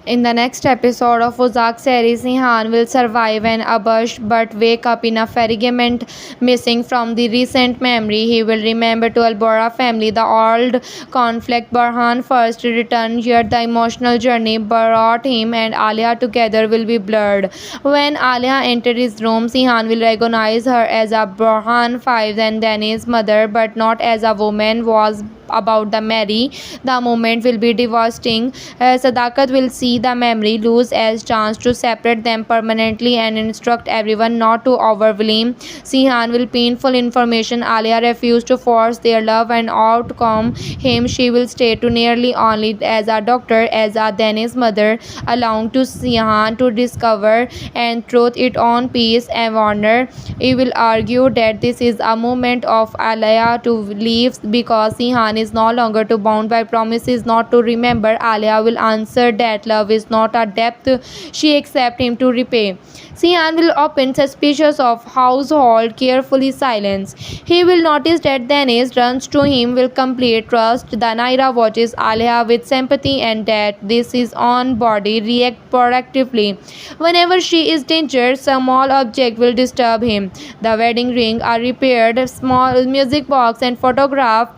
In the next episode of Ozark series, Nihan will survive an ambush but wake up in a fragment missing from the recent memory. He will remember to Albora family the old conflict. Burhan first returned, yet the emotional journey brought him and Alia together will be blurred. When Alia entered his room, Sihan will recognize her as a Burhan 5 and Danny's mother, but not as a woman was about the Mary. The moment will be devastating. Sadakat will see the memory lose as chance to separate them permanently and instruct everyone not to overwhelm Sihan will painful information. Alia refused to force their love and outcome him. She will stay to nearly only as a doctor, as a Dani's mother, allowing to Sihan to discover and truth it on peace and honor. He will argue that this is a moment of Alia to leave because Sihan is no longer to bound by promises not to remember. Alia will answer that love is not a debt she accept him to repay. Sian will open suspicious of household carefully silence. He will notice that Dennis runs to him with complete trust. The Naira watches Alia with sympathy and that this is on body react proactively. Whenever she is danger, some small object will disturb him. The wedding ring, a repaired small music box and photograph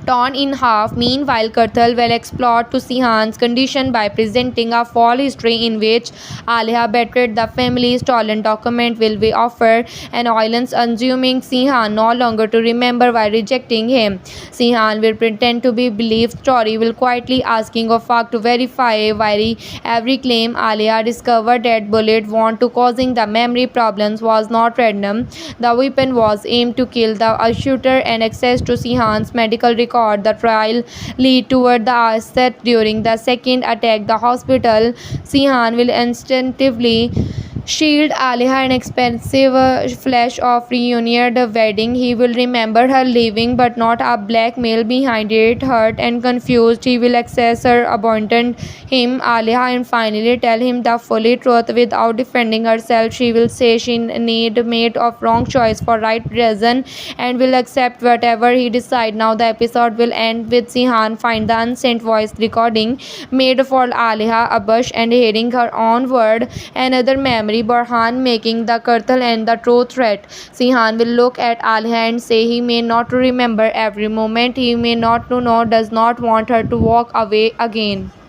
torn in half. Meanwhile, Karthal will explore to Sihan's condition by presenting a false history in which Alia betrayed the family. Stolen document will be offered, and Oilans assuming Sihan no longer to remember by rejecting him. Sihan will pretend to be believed. Story will quietly asking Ofak to verify every claim. Alia discovered that bullet wound to causing the memory problems was not random. The weapon was aimed to kill the shooter and access to Sihan's medical record. The trial lead toward the asset during the second attack. The hospital, Sihan will instinctively shield Alia an expensive flash of reunion the wedding. He will remember her leaving but not a blackmail behind it. Hurt and confused, he will access her, abandon him, Alia, and finally tell him the fully truth without defending herself. She will say she need made of wrong choice for right reason and will accept whatever he decide. Now the episode will end with Sihan find the unsent voice recording made for Alia Abush and hearing her own word. Another memory, Burhan making the Kartal and the true threat. Sihan will look at Alia and say he may not remember every moment, he may not to know, does not want her to walk away again.